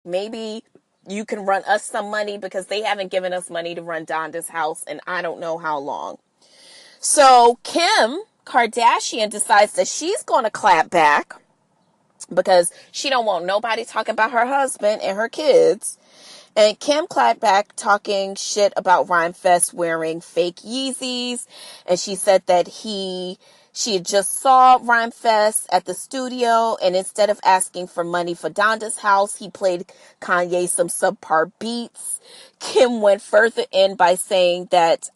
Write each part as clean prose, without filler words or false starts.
Maybe you can run us some money, because they haven't given us money to run Donda's house in I don't know how long. So Kim Kardashian decides that she's going to clap back because she don't want nobody talking about her husband and her kids. And Kim clapped back talking shit about Rhymefest wearing fake Yeezys. And she said that she had just saw Rhymefest at the studio, and instead of asking for money for Donda's house, he played Kanye some subpar beats. Kim went further in by saying that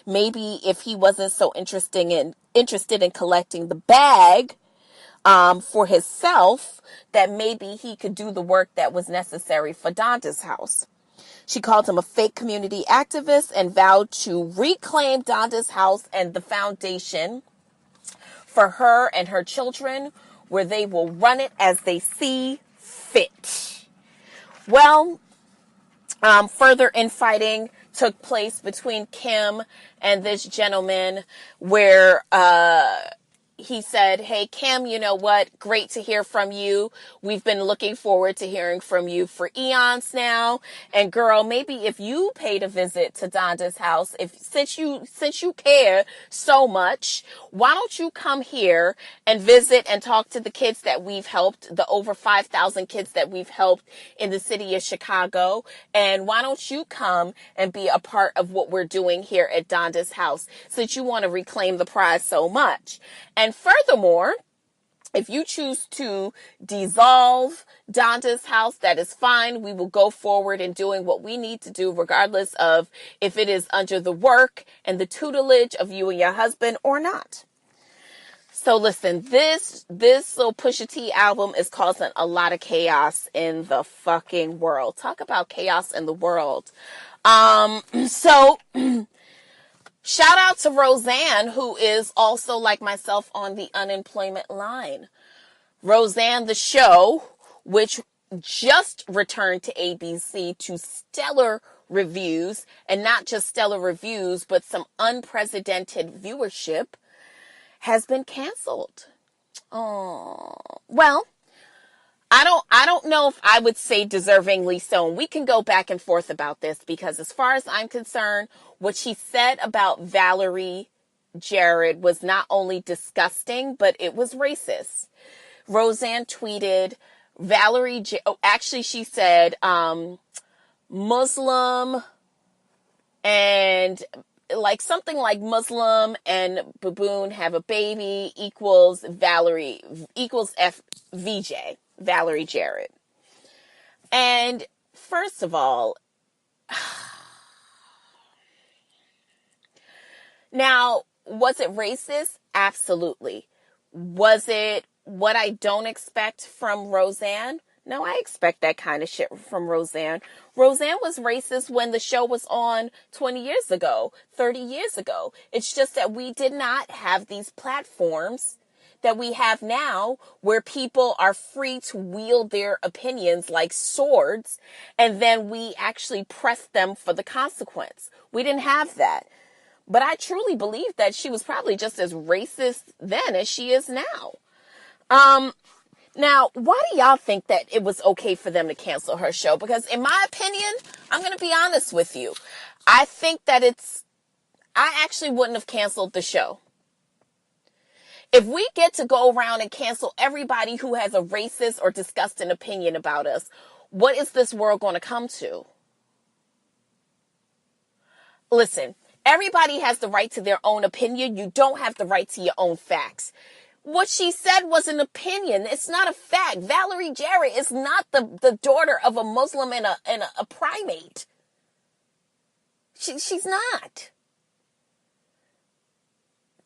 maybe if he wasn't so interested in collecting the bag for himself, that maybe he could do the work that was necessary for Donda's house. She called him a fake community activist and vowed to reclaim Donda's house and the foundation for her and her children, where they will run it as they see fit. Well, further infighting took place between Kim and this gentleman, where he said, "Hey, Kim, you know what? Great to hear from you. We've been looking forward to hearing from you for eons now. And girl, maybe if you paid a visit to Donda's house, since you care so much, why don't you come here and visit and talk to the kids that we've helped, the over 5,000 kids that we've helped in the city of Chicago? And why don't you come and be a part of what we're doing here at Donda's house, since you want to reclaim the prize so much? And furthermore, if you choose to dissolve Donda's house, that is fine. We will go forward in doing what we need to do, regardless of if it is under the work and the tutelage of you and your husband or not." So listen, this little Pusha T album is causing a lot of chaos in the fucking world. Talk about chaos in the world. So shout out to Roseanne, who is also, like myself, on the unemployment line. Roseanne, the show, which just returned to ABC to stellar reviews, and not just stellar reviews, but some unprecedented viewership, has been canceled. Oh, well, I don't know if I would say deservingly so. And we can go back and forth about this, because as far as I'm concerned, what she said about Valerie Jarrett was not only disgusting, but it was racist. Roseanne tweeted, she said, Muslim and something like Muslim and baboon have a baby equals VJ, Valerie Jarrett. And first of all, now, was it racist? Absolutely. Was it what I don't expect from Roseanne? No, I expect that kind of shit from Roseanne. Roseanne was racist when the show was on 20 years ago, 30 years ago. It's just that we did not have these platforms that we have now, where people are free to wield their opinions like swords, and then we actually press them for the consequence. We didn't have that. But I truly believe that she was probably just as racist then as she is now. Now, why do y'all think that it was okay for them to cancel her show? Because in my opinion, I'm going to be honest with you. I think that I actually wouldn't have canceled the show. If we get to go around and cancel everybody who has a racist or disgusting opinion about us, what is this world going to come to? Listen, everybody has the right to their own opinion. You don't have the right to your own facts. What she said was an opinion. It's not a fact. Valerie Jarrett is not the daughter of a Muslim and a primate. She's not.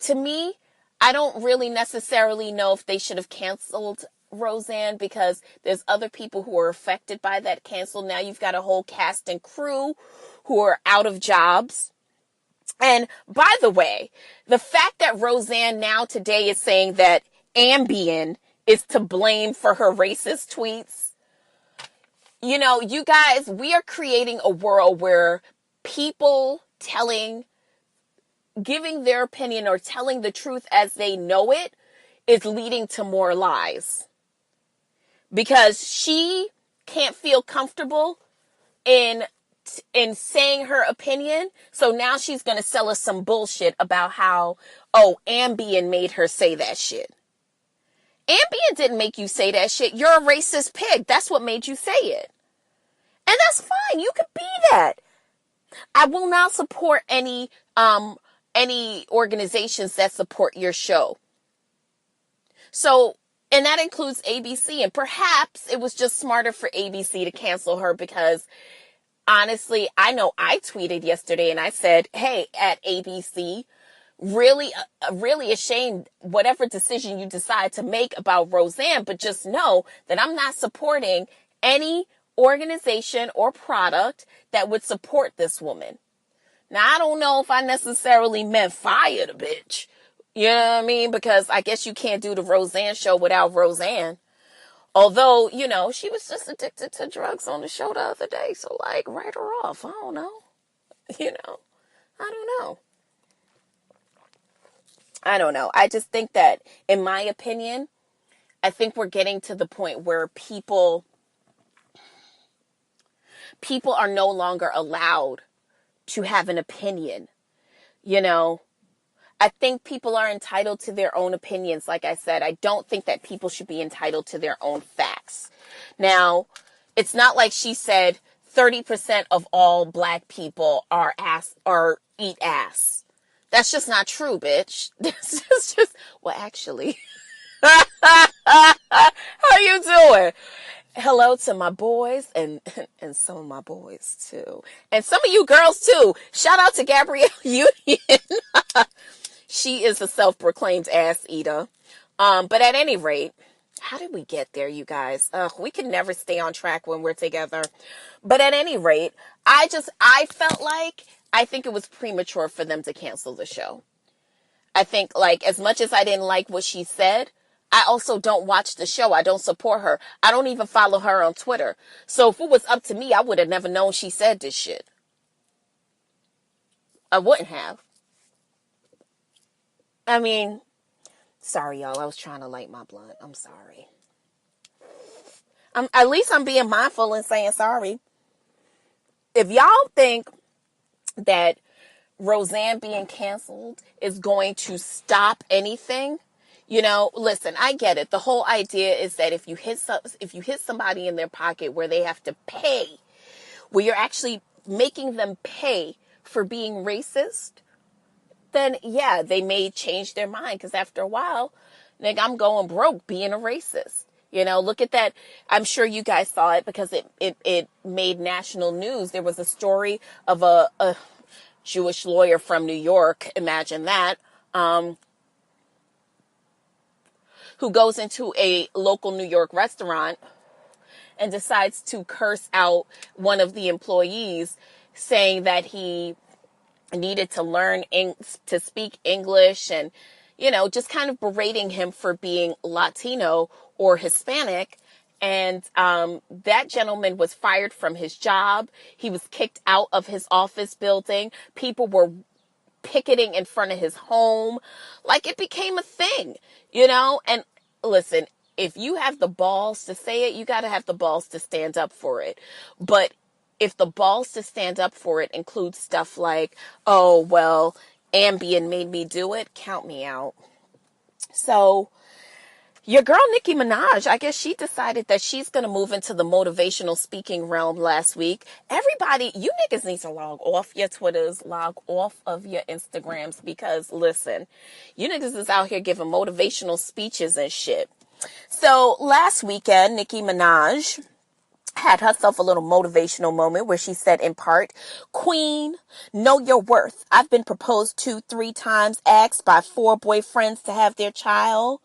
To me, I don't really necessarily know if they should have canceled Roseanne, because there's other people who are affected by that cancel. Now you've got a whole cast and crew who are out of jobs. And by the way, the fact that Roseanne now today is saying that Ambien is to blame for her racist tweets. You know, you guys, we are creating a world where people giving their opinion or telling the truth as they know it is leading to more lies. Because she can't feel comfortable in saying her opinion. So now she's going to sell us some bullshit about how, oh, Ambien made her say that shit. Ambien didn't make you say that shit. You're a racist pig. That's what made you say it. And that's fine. You could be that. I will not support any organizations that support your show. So, and that includes ABC. And perhaps it was just smarter for ABC to cancel her because, honestly, I know I tweeted yesterday and I said, hey, at ABC, really ashamed whatever decision you decide to make about Roseanne, but just know that I'm not supporting any organization or product that would support this woman. Now, I don't know if I necessarily meant fire the bitch. You know what I mean? Because I guess you can't do the Roseanne show without Roseanne. Although, you know, she was just addicted to drugs on the show the other day. So, like, write her off. I don't know. You know, I don't know. I don't know. I just think that, in my opinion, I think we're getting to the point where people are no longer allowed to have an opinion. You know, I think people are entitled to their own opinions. Like I said, I don't think that people should be entitled to their own facts. Now, it's not like she said 30% of all black people eat ass. That's just not true, bitch. This is just, well, actually, how you doing? Hello to my boys and some of my boys too. And some of you girls too. Shout out to Gabrielle Union. She is a self-proclaimed ass eater. But at any rate, how did we get there, you guys? We can never stay on track when we're together. But at any rate, I felt like, I think it was premature for them to cancel the show. I think, like, as much as I didn't like what she said, I also don't watch the show. I don't support her. I don't even follow her on Twitter. So if it was up to me, I would have never known she said this shit. I wouldn't have. I mean, sorry, y'all. I was trying to light my blunt. I'm sorry. At least I'm being mindful and saying sorry. If y'all think that Roseanne being canceled is going to stop anything, you know, listen, I get it. The whole idea is that if you hit somebody in their pocket where they have to pay, where you're actually making them pay for being racist, then yeah, they may change their mind. Because after a while, nigga, I'm going broke being a racist. You know, look at that. I'm sure you guys saw it because it made national news. There was a story of a Jewish lawyer from New York, imagine that, who goes into a local New York restaurant and decides to curse out one of the employees, saying that he needed to learn to speak English and, you know, just kind of berating him for being Latino or Hispanic. And that gentleman was fired from his job. He was kicked out of his office building. People were picketing in front of his home. Like, it became a thing, you know? And listen, if you have the balls to say it, you got to have the balls to stand up for it. But if the balls to stand up for it includes stuff like, oh, well, Ambien made me do it, count me out. So your girl Nicki Minaj, I guess she decided that she's going to move into the motivational speaking realm last week. Everybody, you niggas need to log off your Twitters, log off of your Instagrams, because listen, you niggas is out here giving motivational speeches and shit. So last weekend, Nicki Minaj had herself a little motivational moment where she said in part, "Queen, know your worth. I've been proposed to 3 times, asked by 4 boyfriends to have their child.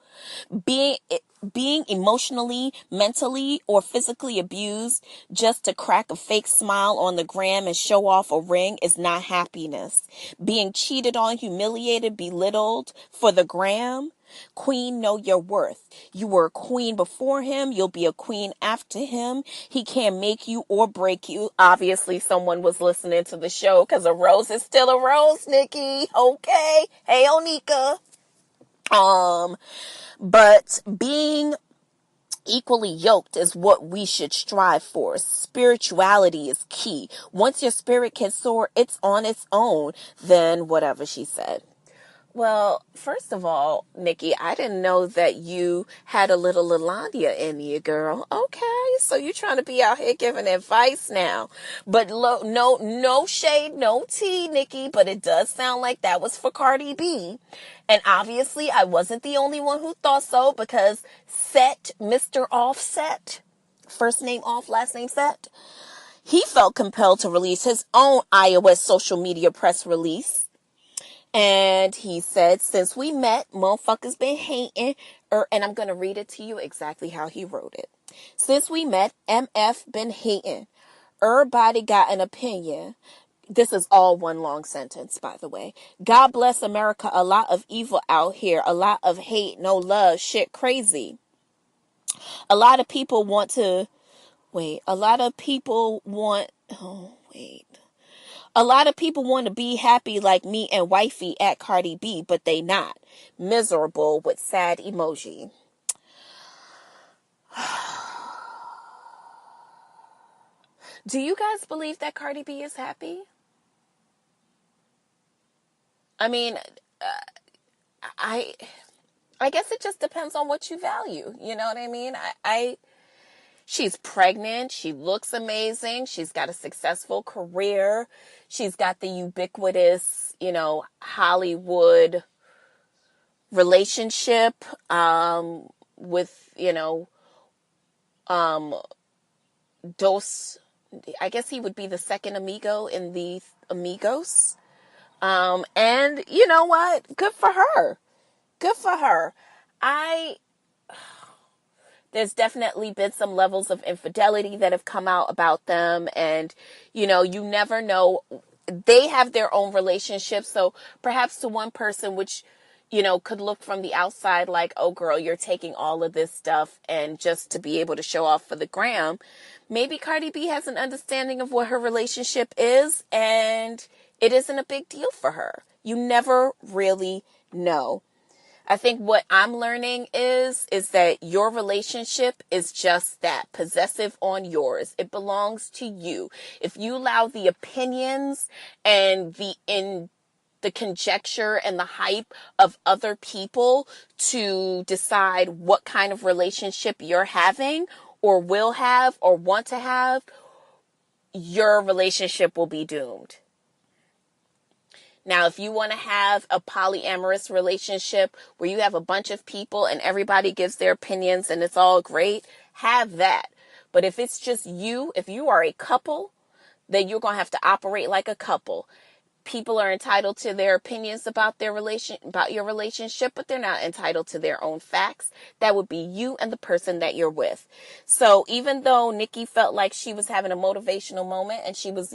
Being emotionally, mentally, or physically abused just to crack a fake smile on the gram and show off a ring is not happiness. Being cheated on, humiliated, belittled for the gram. Queen, know your worth. You were a queen before him. You'll be a queen after him. He can't make you or break you." Obviously, someone was listening to the show because a rose is still a rose, Nikki. Okay. Hey, Onika. But being Equally yoked is what we should strive for. Spirituality is key. Once your spirit can soar, it's on its own. Then whatever, she said. Well, first of all, Nikki, I didn't know that you had a little Lalandia in you, girl. Okay, so you're trying to be out here giving advice now. But no shade, no tea, Nikki, but it does sound like that was for Cardi B. And obviously, I wasn't the only one who thought so, because Mr. Offset, first name off, last name Set, he felt compelled to release his own iOS social media press release. And he said, since we met, motherfuckers been hating. And I'm going to read it to you exactly how he wrote it. Since we met, MF been hating. Everybody got an opinion. This is all one long sentence, by the way. God bless America. A lot of evil out here. A lot of hate, no love. Shit crazy. A lot of people want to... Wait. A lot of people want... Oh, wait. A lot of people want to be happy like me and wifey at Cardi B, but they not. Miserable with sad emoji. Do you guys believe that Cardi B is happy? I mean, I guess it just depends on what you value. You know what I mean? She's pregnant. She looks amazing. She's got a successful career. She's got the ubiquitous, Hollywood relationship with, Dos. I guess he would be the second amigo in the Amigos. And you know what? Good for her. Good for her. There's definitely been some levels of infidelity that have come out about them. And, you never know. They have their own relationship. So perhaps to one person, which, could look from the outside like, oh, girl, you're taking all of this stuff and just to be able to show off for the gram. Maybe Cardi B has an understanding of what her relationship is, and it isn't a big deal for her. You never really know. I think what I'm learning is that your relationship is just that, possessive on yours. It belongs to you. If you allow the opinions and the conjecture and the hype of other people to decide what kind of relationship you're having or will have or want to have, your relationship will be doomed. Now, if you want to have a polyamorous relationship where you have a bunch of people and everybody gives their opinions and it's all great, have that. But if it's just you, if you are a couple, then you're going to have to operate like a couple. People are entitled to their opinions about your relationship, but they're not entitled to their own facts. That would be you and the person that you're with. So even though Nicki felt like she was having a motivational moment and she was,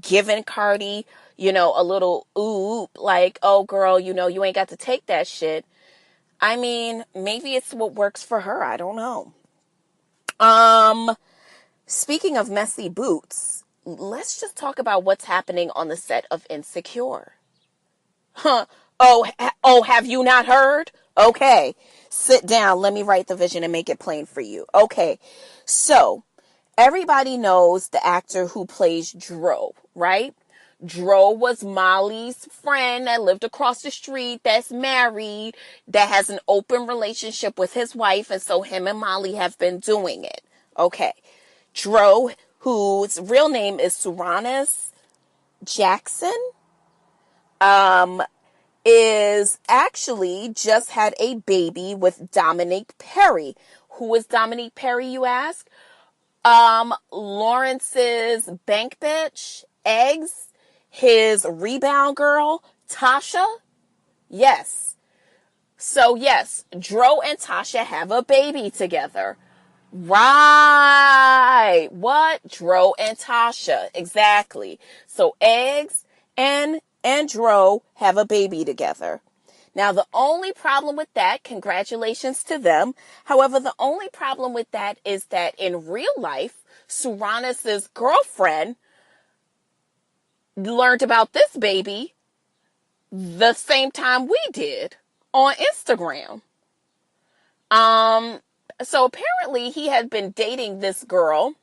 giving Cardi, a little ooh, like, oh girl, you ain't got to take that shit. I mean, maybe it's what works for her. I don't know. Speaking of messy boots, let's just talk about what's happening on the set of Insecure. Huh. Oh, have you not heard? Okay. Sit down. Let me write the vision and make it plain for you. Okay. So, everybody knows the actor who plays Dro, right? Dro was Molly's friend that lived across the street, that's married, that has an open relationship with his wife, and so him and Molly have been doing it. Okay. Dro, whose real name is Suranis Jackson, is actually just had a baby with Dominique Perry. Who is Dominique Perry, you ask? Lawrence's bank bitch, Eggs, his rebound girl, Tasha. Yes. So yes, Dro and Tasha have a baby together. Right. What? Dro and Tasha. Exactly. So Eggs and Dro have a baby together. Now, the only problem with that, congratulations to them. However, the only problem with that is that in real life, Suranis's girlfriend learned about this baby the same time we did on Instagram. So apparently he had been dating this girl.